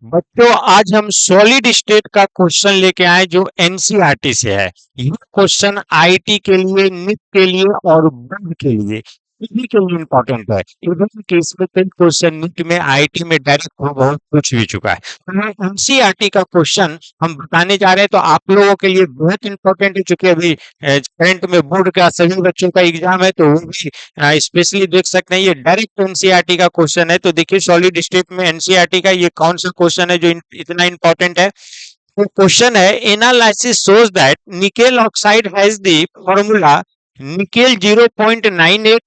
बच्चों आज हम सॉलिड स्टेट का क्वेश्चन लेके आए जो एनसीईआरटी से है। ये क्वेश्चन आईटी के लिए, नीट के लिए और बोर्ड के लिए सभी के लिए इम्पोर्टेंट है। इवन कि इसमें कई क्वेश्चन नीट में, आईटी में डायरेक्ट बहुत पूछ भी चुका है। तो ये एनसीईआरटी का क्वेश्चन हम बताने जा रहे हैं, तो आप लोगों के लिए बहुत इंपॉर्टेंट है, क्योंकि अभी करंट में बोर्ड का सभी बच्चों का एग्जाम है, तो वो भी स्पेशली देख सकते हैं। ये डायरेक्ट एनसीईआरटी का क्वेश्चन है। तो देखिए सॉलिड स्टेट में एनसीईआरटी का ये कौन सा क्वेश्चन है जो इतना इंपॉर्टेंट है। तो क्वेश्चन है, analysis shows that nickel oxide has the formula nickel 0.98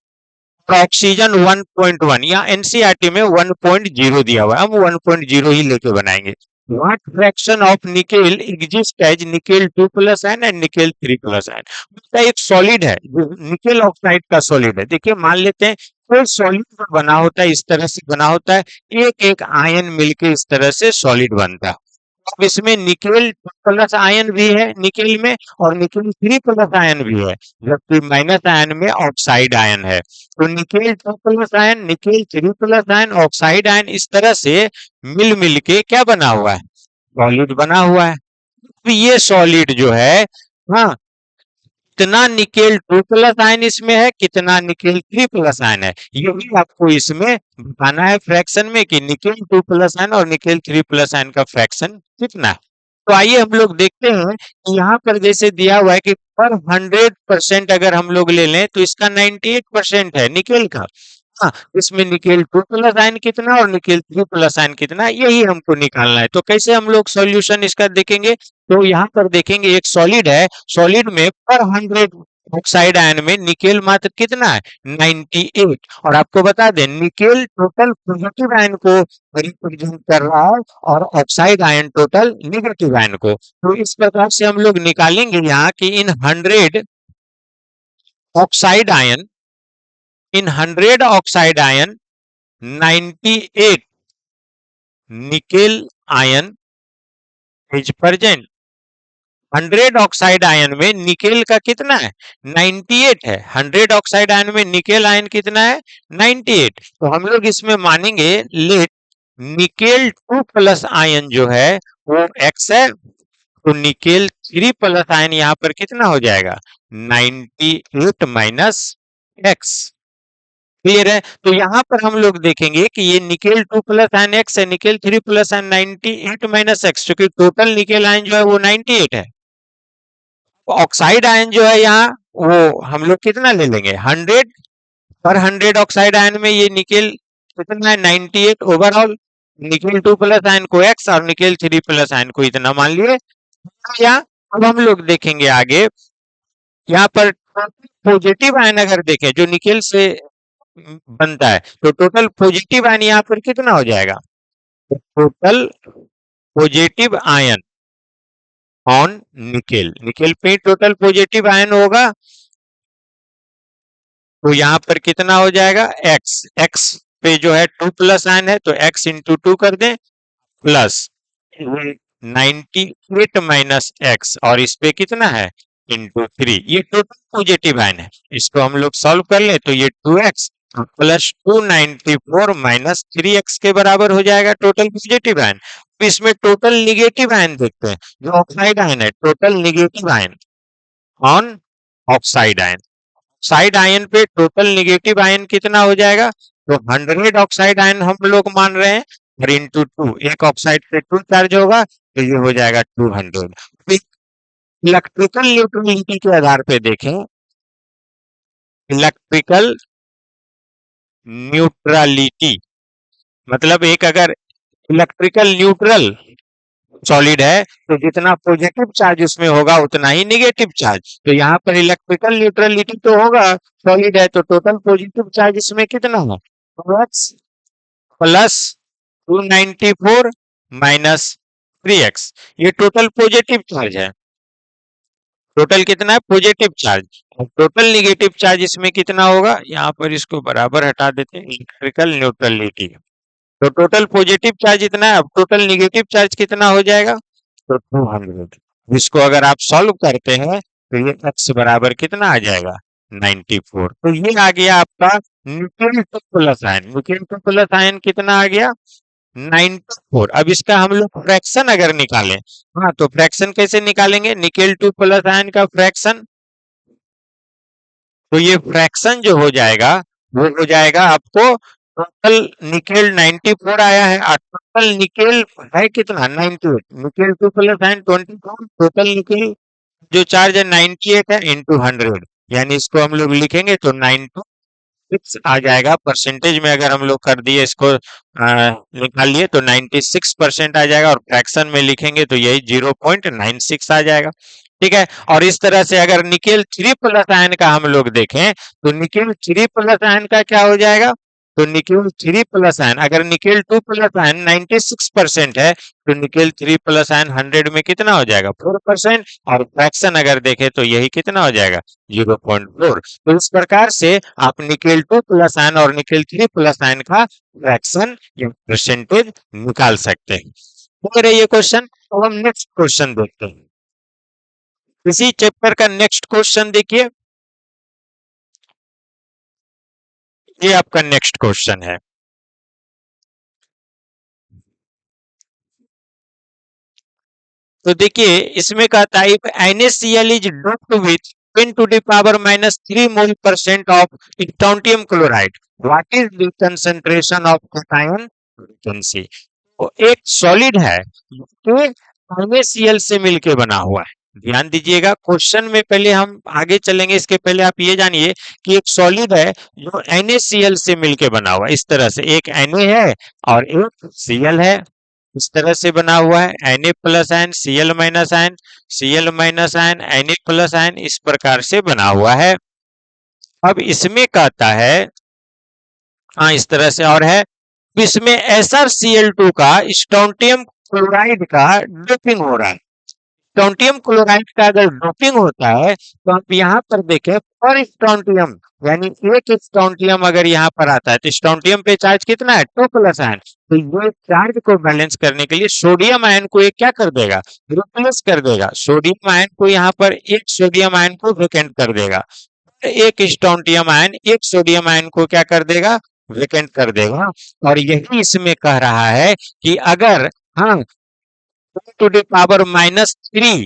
और ऑक्सीजन 1.1। या एनसीईआरटी में 1.0 दिया हुआ है, हम 1.0 ही लेके बनाएंगे। What fraction of nickel exists as nickel 2 plus ion and nickel 3 plus ion? उसका एक सॉलिड है, निकेल ऑक्साइड का सॉलिड है। देखिए मान लेते हैं कोई सॉलिड जो बना होता है, इस तरह से बना होता है, एक एक आयन मिलके इस तरह से सॉलिड बनता है। अब इसमें निकेल प्लस आयन भी है निकेल में, और निकेल 3 प्लस आयन भी है, जबकि माइनस आयन में ऑक्साइड आयन है। तो nickel 2 plus ion, nickel 3 plus ion, oxide ion, इस तरह से मिल के क्या बना हुआ है, सॉलिड बना हुआ है। तो ये सॉलिड जो है, हाँ, कितना निकेल 2 प्लस आयन इसमें है, कितना निकेल 3 प्लस आयन है, यही आपको इसमें बताना है फ्रैक्शन में कि निकेल 2 प्लस आयन और निकेल 3 प्लस आयन का फ्रैक्शन कितना है। तो आइए हम लोग देखते हैं कि यहाँ पर जैसे दिया हुआ है कि पर 100% अगर हम लोग ले लें तो इसका 98% है निकेल का। हाँ, इसमें निकेल 2 प्लस आयन कितना और निकेल 3 प्लस आयन कितना, यही हमको निकालना है। तो कैसे हम लोग सॉल्यूशन इसका देखेंगे, तो यहाँ पर देखेंगे एक सॉलिड है, सॉलिड में पर 100 ऑक्साइड आयन में निकेल मात्र कितना है, 98। और आपको बता दें निकेल टोटल पॉजिटिव आयन को रिप्रेजेंट कर रहा है और oxide ion total negative ion को। तो इस प्रकार से हम लोग निकालेंगे यहाँ कि इन 100 oxide ion, in 100 oxide ion 98 nickel ion is present. 100 oxide ion में निकेल का कितना है, 98 है। 100 ऑक्साइड आयन में निकेल आयन कितना है, 98। तो हम लोग इसमें मानेंगे लेट निकेल 2 प्लस आयन जो है वो x है, तो निकेल 3 प्लस आयन यहाँ पर कितना हो जाएगा, 98 माइनस x। क्लियर है। तो यहाँ पर हम लोग देखेंगे कि ये निकेल 2 प्लस आयन x है, nickel 3 plus ion 98 minus x, क्योंकि टोटल निकेल आयन जो है वो 98 है। ऑक्साइड आयन जो है यहाँ वो हम लोग कितना ले लेंगे, 100 पर 100 ऑक्साइड आयन में ये निकेल कितना है, 98 ओवरऑल। निकेल 2 प्लस आयन को x और निकेल 3 प्लस आयन को इतना मान लिए। या अब हम लोग देखेंगे आगे, यहाँ पर पॉजिटिव आयन अगर देखें जो निकेल से बनता है, तो टोटल पॉजिटिव आयन यहाँ पर कितना हो जाएगा, total positive ion on nickel, nickel पे टोटल पॉजिटिव आयन होगा, तो यहाँ पर कितना हो जाएगा, x, x पे जो है 2 प्लस आयन है, तो x इंटू 2 कर दें प्लस 98 माइनस x, और इस पे कितना है, इंटू 3। ये टोटल पॉजिटिव आयन है, इसको हम लोग सॉल्व कर ले तो ये 2x प्लस 294 माइनस 3x के बराबर हो जाएगा टोटल पॉजिटिव आयन। अब इसमें टोटल निगेटिव आयन देखते हैं, जो ऑक्साइड आयन है, total negative ion on oxide ion. Oxide ion पे टोटल निगेटिव आयन कितना हो जाएगा, तो 100 ऑक्साइड आयन हम लोग मान रहे हैं, और इंटू 2, एक ऑक्साइड पे 2 चार्ज होगा, तो ये हो जाएगा 200। इलेक्ट्रिकल न्यूट्रलिटी के आधार पे देखें, इलेक्ट्रिकल न्यूट्रलिटी मतलब एक अगर इलेक्ट्रिकल न्यूट्रल सॉलिड है, तो जितना पॉजिटिव चार्ज उसमें होगा उतना ही निगेटिव चार्ज। तो यहाँ पर इलेक्ट्रिकल न्यूट्रलिटी तो होगा, सॉलिड है तो टोटल पॉजिटिव चार्ज इसमें कितना है, 2x प्लस 294 माइनस 3x, ये टोटल पॉजिटिव चार्ज है। टोटल कितना है, positive charge. Total negative charge इसमें कितना होगा, यहाँ पर इसको बराबर हटा देते हैं, इलेक्ट्रिकल न्यूट्रलिटी। तो टोटल पॉजिटिव चार्ज इतना है, अब टोटल निगेटिव चार्ज कितना हो जाएगा, तो 200। जिसको अगर आप सॉल्व करते हैं तो ये x बराबर कितना आ जाएगा, 94। तो ये आ गया आपका nickel 2 plus ion. Nickel 2 plus ion कितना आ गया, 94। अब इसका हम लोग फ्रैक्शन अगर निकालें, हाँ तो फ्रैक्शन कैसे निकालेंगे, निकेल 2 प्लस आयन का फ्रैक्शन, तो ये फ्रैक्शन जो हो जाएगा वो हो जाएगा आपको, टोटल निकेल 94 आया है और टोटल निकेल है कितना 98, nickel 2 plus ion 24, total nickel जो चार्ज है 98 है इंटू 100, यानी इसको हम लोग लिखेंगे तो 96 आ जाएगा। परसेंटेज में अगर हम लोग कर दिए इसको निकाल लिए तो 96% आ जाएगा, और फ्रैक्शन में लिखेंगे तो यही 0.96 आ जाएगा। ठीक है, और इस तरह से अगर निकेल 3 प्लस आयन का हम लोग देखें तो निकेल 3 प्लस आयन का क्या हो जाएगा, तो निकेल 3 प्लस आयन, अगर निकेल 2 प्लस आयन 96% है तो निकेल 3 प्लस आयन 100 में कितना हो जाएगा 4%, और फ्रैक्शन अगर देखें तो यही कितना हो जाएगा 0.4। तो इस प्रकार से आप निकेल 2 प्लस आयन और निकेल 3 प्लस आयन का फ्रैक्शन या परसेंटेज निकाल सकते हैं। हो रही है क्वेश्चन। तो हम नेक्स्ट क्वेश्चन देखते हैं। इसी चैप्टर का नेक्स्ट क्वेश्चन देखिए, ये आपका नेक्स्ट क्वेश्चन है। तो देखिए इसमें कहता है if NaCl is doped with 10 to the power minus 3 mole percent of strontium chloride, what is the concentration of cation vacancy. तो एक सॉलिड है जो NaCl से मिलके बना हुआ है। ध्यान दीजिएगा क्वेश्चन में, पहले हम आगे चलेंगे इसके पहले आप ये जानिए कि एक सॉलिड है जो NaCl से मिलके बना हुआ है। इस तरह से एक Na है और एक Cl है, इस तरह से बना हुआ है Na plus ion Cl minus ion, Cl minus ion Na plus ion, इस प्रकार से बना हुआ है। अब इसमें कहता है, हाँ इस तरह से और है, इसमें SrCl2 का स्टोंटियम क्लोराइड का डोपिंग हो रहा है। स्टोंटियम क्लोराइड का अगर डोपिंग होता है तो आप यहाँ पर देखें पर स्टोंटियम, यानी एक स्टोंटियम अगर यहाँ पर आता है तो स्टोंटियम पे चार्ज कितना है 2 प्लस आयन, तो ये चार्ज को बैलेंस करने के लिए सोडियम आयन को ये क्या कर देगा, रिप्लेस कर देगा। सोडियम आयन को यहाँ पर एक सोडियम आयन को वेकेंट कर देगा, एक स्टोंटियम आयन एक सोडियम आयन को क्या कर देगा, वेकेंट कर देगा। और यही इसमें कह रहा है कि अगर, हाँ, 10 to the power minus 3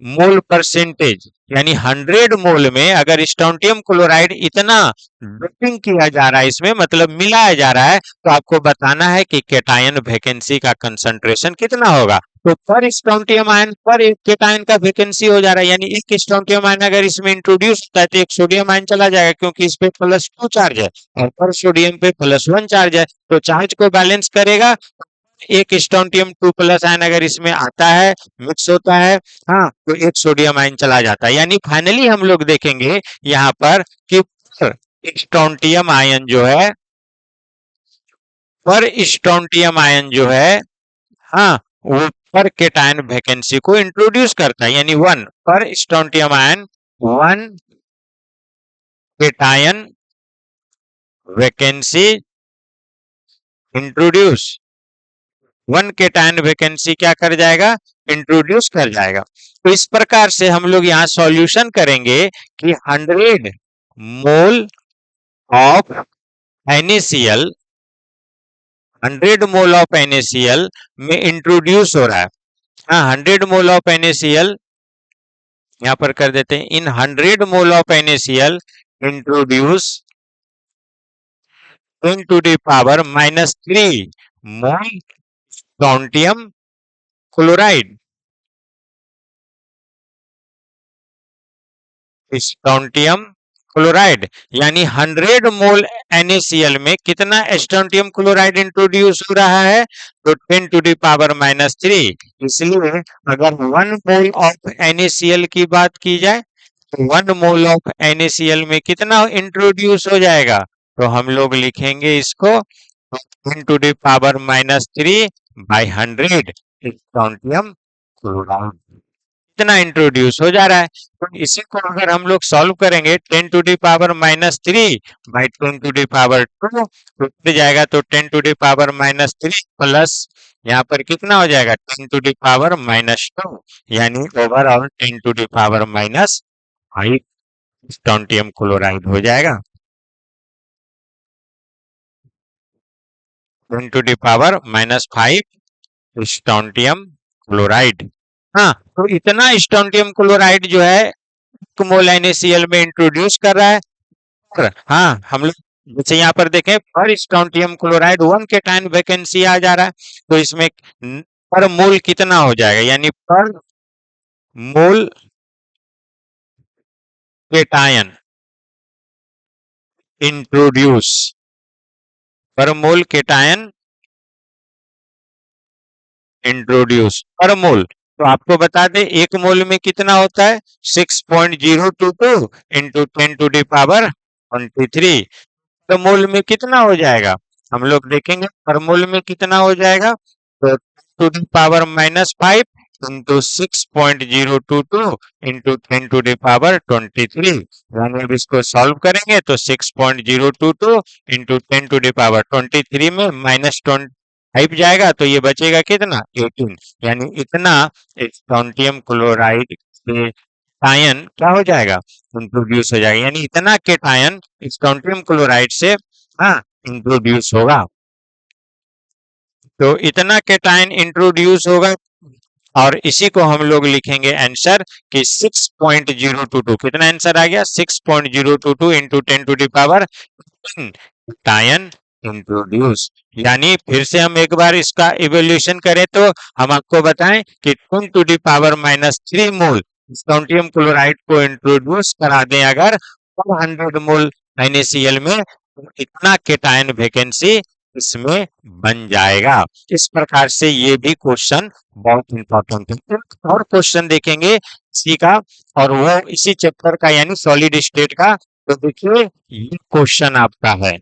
mole percentage, यानी 100 मोल में अगर स्टोंटियम क्लोराइड इतना डोपिंग किया जा रहा है, इसमें मतलब मिलाया जा रहा है, तो आपको बताना है कि केटायन वैकेंसी का कंसंट्रेशन कितना होगा। तो पर स्टोंटियम आयन पर एक केटायन का वैकेंसी हो जा रहा है, यानी एक स्टोंटियम आयन अगर इसमें इंट्रोड्यूस होता है तो एक सोडियम आयन चला जाएगा, क्योंकि इस पे +2 चार्ज है और पर सोडियम पे +1 चार्ज है, तो चार्ज को बैलेंस करेगा। एक स्टोंटियम 2 प्लस आयन अगर इसमें आता है, मिक्स होता है, हाँ, तो एक सोडियम आयन चला जाता है। यानी फाइनली हम लोग देखेंगे यहाँ पर कि स्टोंटियम आयन जो है, पर स्टोंटियम आयन जो है, हाँ, वो पर केटायन वैकेंसी को इंट्रोड्यूस करता है, यानी 1 पर strontium ion 1 cation vacancy introduce, 1 cation vacancy क्या कर जाएगा, इंट्रोड्यूस कर जाएगा। तो इस प्रकार से हम लोग यहाँ सॉल्यूशन करेंगे कि 100 mole of NaCl, 100 mole of NaCl में इंट्रोड्यूस हो रहा है, हाँ 100 मोल ऑफ NaCl यहाँ पर कर देते हैं, in 100 mole of NaCl introduce 10 to the power mole strontium chloride, strontium chloride, यानी 100 मोल NaCl में कितना स्टोंटियम क्लोराइड इंट्रोड्यूस हो रहा है, तो 10 टू द पावर-3। इसलिए अगर 1 मोल ऑफ NaCl की बात की जाए तो 1 मोल ऑफ NaCl में कितना इंट्रोड्यूस हो जाएगा, तो हम लोग लिखेंगे इसको 10 to the power by 100 स्टोंटियम chloride, इतना इंट्रोड्यूस हो जा रहा है। तो इसी को अगर हम लोग सॉल्व करेंगे 10 to the power by 10 to the power 2 तो फिर जाएगा, तो 10 टू द पावर-3 प्लस यहाँ पर कितना हो जाएगा 10 टू द पावर-2, यानी ओवरऑल 10 टू द पावर-5 स्टोंटियम क्लोराइड हो जाएगा। 10⁻⁵ स्टोंटियम क्लोराइड। हाँ, तो इतना स्टोंटियम क्लोराइड जो है 1 मोल NaCl में इंट्रोड्यूस कर रहा है। और हाँ, हम लोग जैसे यहाँ पर देखें पर स्टोंटियम क्लोराइड 1 केटायन वैकेंसी आ जा रहा है, तो इसमें पर मोल कितना हो जाएगा, यानी पर मोल केटायन इंट्रोड्यूस, पर मोल केटायन इंट्रोड्यूस पर मोल। तो आपको बता दें 1 मोल में कितना होता है, 6.022 इंटू 10⁻23। पर मोल में कितना हो जाएगा, हम लोग देखेंगे पर मोल में कितना हो जाएगा, तो 10⁻⁵ इंटू 6.022 इंटू 10⁻23, यानी अब इसको सॉल्व करेंगे तो 6.022 इंटू 10⁻23 में -5 जाएगा, तो ये बचेगा कितना, 18। यानी इतना स्टोंटियम क्लोराइड से आयन क्या हो जाएगा, इंट्रोड्यूस हो जाएगा, यानी इतना केटायन स्टोंटियम क्लोराइड से हाँ इंट्रोड्यूस होगा। तो इतना केटायन इंट्रोड्यूस होगा, और इसी को हम लोग लिखेंगे आंसर कि 6.022, कितना आंसर आ गया, 6.022 इंटू 10⁻10 केटायन इंट्रोड्यूस। यानी फिर से हम एक बार इसका इवोल्यूशन करें तो हम आपको बताएं कि 10⁻³ मोल स्टोंटियम क्लोराइड को इंट्रोड्यूस करा दें अगर 100 मोल NaCl में, तो इतना केटायन वैकेंसी इसमें बन जाएगा। इस प्रकार से ये भी क्वेश्चन बहुत इंपॉर्टेंट है। एक और क्वेश्चन देखेंगे इसी का, और वो इसी चैप्टर का यानी सॉलिड स्टेट का। तो देखिए ये क्वेश्चन आपका है,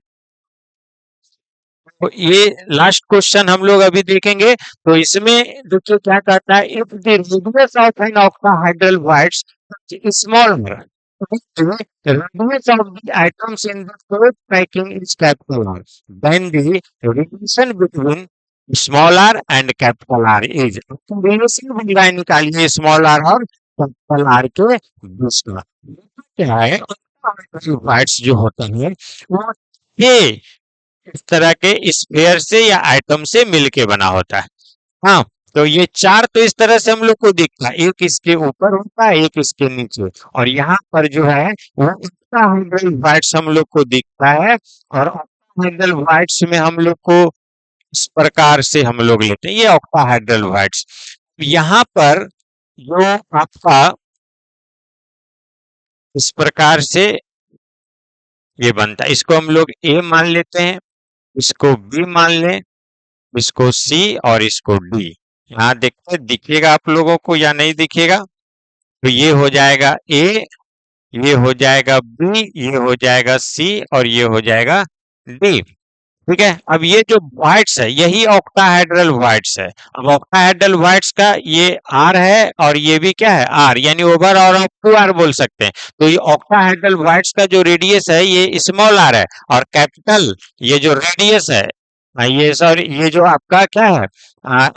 तो ये लास्ट क्वेश्चन हम लोग अभी देखेंगे। तो इसमें देखिए क्या कहता है, if the radius of an octahedral voids smaller, radius of the atoms in the closed packing is capital R, then the relation between small r and capital R is, relation बन रहा है, निकालिए स्मॉल आर और capital R के बीच का। क्या है, wides जो होते हैं वो ये इस तरह के स्फेयर से या आइटम से मिलके बना होता है। हाँ, तो ये चार तो इस तरह से हम लोग को दिखता है, एक इसके ऊपर होता है, एक इसके नीचे, और यहाँ पर जो है वो ऑक्टाहेड्रल वाइड्स हम लोग को दिखता है। और ऑक्टाहेड्रल वाइड्स में हम लोग को इस प्रकार से हम लोग लेते हैं, ये ऑक्टाहेड्रल वाइड्स। यहाँ पर जो आपका इस प्रकार से ये बनता है, इसको हम लोग ए मान लेते हैं, इसको बी मान लें, इसको सी और इसको डी। यहाँ देखते दिखेगा आप लोगों को या नहीं दिखेगा, तो ये हो जाएगा ए, ये हो जाएगा बी, ये हो जाएगा सी और ये हो जाएगा डी। ठीक है, अब ये जो वाइट्स है यही ऑक्टाहेड्रल वाइट्स है। अब ऑक्टाहेड्रल वाइट्स का ये आर है और ये भी क्या है आर, यानी ओवर और ऑफ 2r बोल सकते हैं। तो ये ऑक्टाहेड्रल वाइट्स का जो रेडियस है ये स्मॉल आर है, और कैपिटल ये जो रेडियस है ये सॉरी ये जो आपका क्या है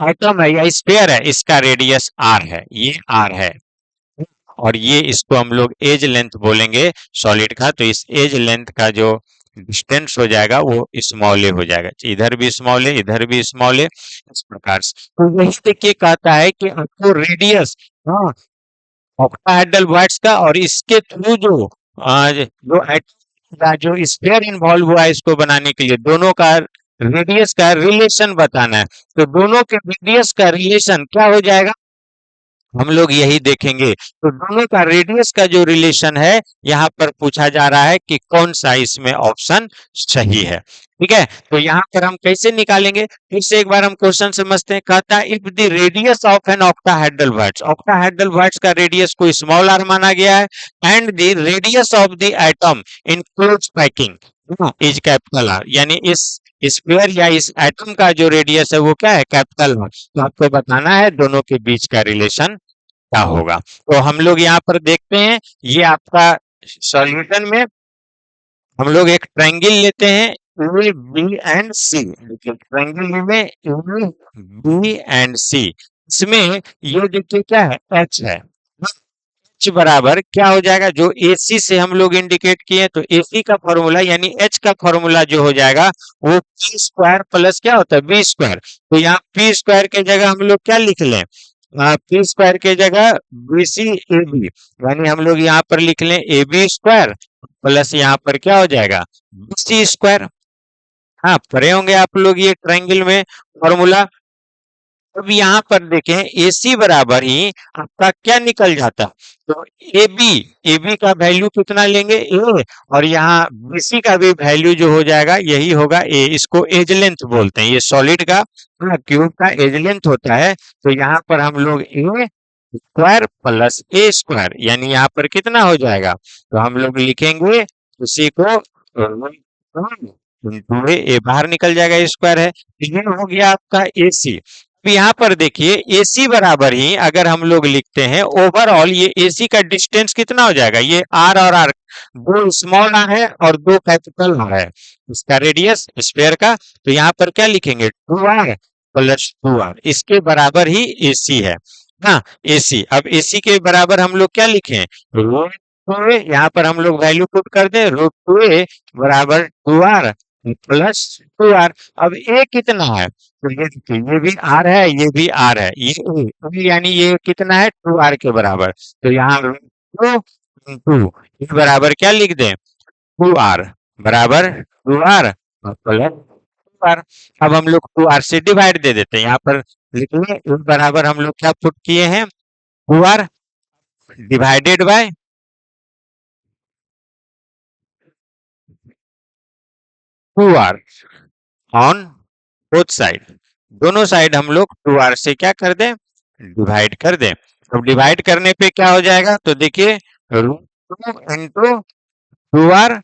एटम है या स्फीयर है, इसका रेडियस आर है, ये आर है। और ये इसको हम लोग एज लेंथ बोलेंगे सॉलिड का, तो इस एज लेंथ का जो डिस्टेंस हो जाएगा वो स्मॉल ए हो जाएगा, इधर भी स्मॉल है इधर भी स्मॉल है, इस प्रकार से। तो यही देखिए कहता है कि आपको रेडियस हाँ ऑक्टाहेड्रल वाइड्स का और इसके थ्रू जो जो स्फीयर इन्वॉल्व हुआ है इसको बनाने के लिए दोनों का रेडियस का रिलेशन बताना है। तो दोनों के रेडियस का रिलेशन क्या हो जाएगा, हम लोग यही देखेंगे। तो दोनों का रेडियस का जो रिलेशन है यहाँ पर पूछा जा रहा है कि कौन सा इसमें ऑप्शन सही है। ठीक है, तो यहाँ पर हम कैसे निकालेंगे, फिर से एक बार हम क्वेश्चन समझते हैं। कहता है if the radius of an octahedral voids, octahedral voids का रेडियस को स्मॉल आर माना गया है, and the radius of the atom in close packing is capital R, यानी इस स्क्वायर या इस एटम का जो रेडियस है वो क्या है कैपिटल आर। तो आपको बताना है दोनों के बीच का रिलेशन क्या होगा। तो हम लोग यहाँ पर देखते हैं, ये आपका सॉल्यूशन में हम लोग एक ट्रायंगल लेते हैं ए बी एंड सी। देखिए ट्रायंगल में ए बी एंड सी, इसमें ये देखिए क्या है एच है, एच बराबर क्या हो जाएगा, जो एसी से हम लोग इंडिकेट किए तो एसी का फॉर्मूला यानी एच का फॉर्मूला जो हो जाएगा वो पी स्क्वायर प्लस क्या होता है बी स्क्वायर। तो यहाँ पी स्क्वायर के जगह हम लोग क्या लिख लें, पी स्क्वायर के जगह बी सी ए बी, यानी हम लोग यहाँ पर लिख लें ए बी स्क्वायर प्लस यहाँ पर क्या हो जाएगा बी सी स्क्वायर। हाँ, पढ़े होंगे आप लोग ये ट्रायंगल में फॉर्मूला। अब यहाँ पर देखें AC बराबर ही आपका क्या निकल जाता, तो AB का वैल्यू कितना लेंगे A, और यहाँ BC का भी वैल्यू जो हो जाएगा यही होगा A। इसको एज लेंथ बोलते हैं, ये सॉलिड का क्यूब का एज लेंथ होता है। तो यहाँ पर हम लोग A square plus A square यानी यहाँ पर कितना हो जाएगा, तो हम लोग लिखेंगे उसी को इंटू ए बाहर निकल जाएगा, ए स्क्वायर है। ये हो गया आपका AC। अब यहाँ पर देखिए AC बराबर ही अगर हम लोग लिखते हैं ओवरऑल ये AC का डिस्टेंस कितना हो जाएगा, ये R और R, दो स्मॉल r है और दो कैपिटल R है इसका रेडियस स्फीयर का। तो यहाँ पर क्या लिखेंगे 2R प्लस 2R, इसके बराबर ही AC है ना। AC, अब AC के बराबर हम लोग क्या लिखें, रूट टू ए, यहाँ पर हम लोग वैल्यू पुट कर दें, रूट टू ए बराबर 2R प्लस 2R। अब ए कितना है, तो ये देखिए ये भी R है ये भी R है, ये A, यानी ये कितना है 2R के बराबर। तो यहाँ टू इंटू ये बराबर क्या लिख दें 2R बराबर 2R प्लस 2R। अब हम लोग 2R से डिवाइड दे देते हैं, यहाँ पर लिख लें इस बराबर हम लोग क्या पुट किए हैं 2R divided by 2R on both side, दोनों साइड हम लोग 2R से क्या कर दें डिवाइड कर दें। तो डिवाइड करने पे क्या हो जाएगा, तो देखिए root two into 2R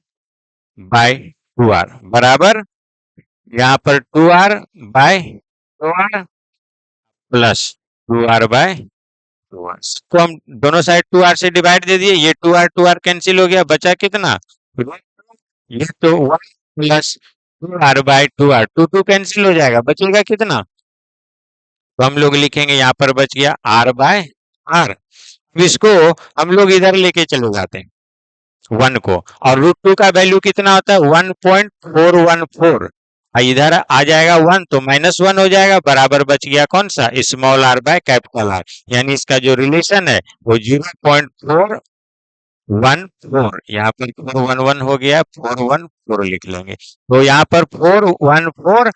bye 2R बराबर यहाँ पर 2R bye 2R plus 2R bye 2R। तो हम दोनों साइड 2R से डिवाइड दे दिए, ये 2R कैंसिल हो गया, बचा कितना, ये तो 1 plus 2R bye 2R, 2 cancel हो जाएगा, बचेगा कितना, तो हम लोग लिखेंगे यहाँ पर बच गया R बाय R। इसको हम लोग इधर लेके चले जाते हैं 1 को, और रूट टू का वैल्यू कितना होता है 1.414, इधर आ जाएगा 1 तो -1 हो जाएगा, बराबर बच गया कौन सा small r by capital R, यानी इसका जो रिलेशन है वो 0.414, यहाँ पर 411 हो गया 414 लिख लेंगे। तो यहाँ पर 414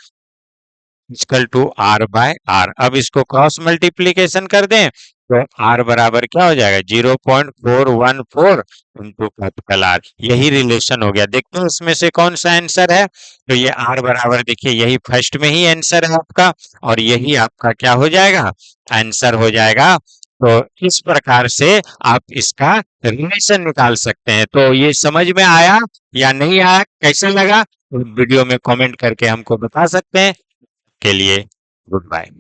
equal to R by R। अब इसको क्रॉस मल्टीप्लीकेशन कर दें तो R बराबर क्या हो जाएगा 0.414 इंटू कैपिटल R, यही रिलेशन हो गया। देखते हैं इसमें से कौन सा आंसर है, तो ये R बराबर देखिए यही फर्स्ट में ही आंसर है आपका, और यही आपका क्या हो जाएगा आंसर हो जाएगा। तो इस प्रकार से आप इसका रिलेशन निकाल सकते हैं। तो ये समझ में आया या नहीं आया, कैसा लगा, तो वीडियो में कमेंट करके हमको बता सकते हैं। के लिए गुड बाय।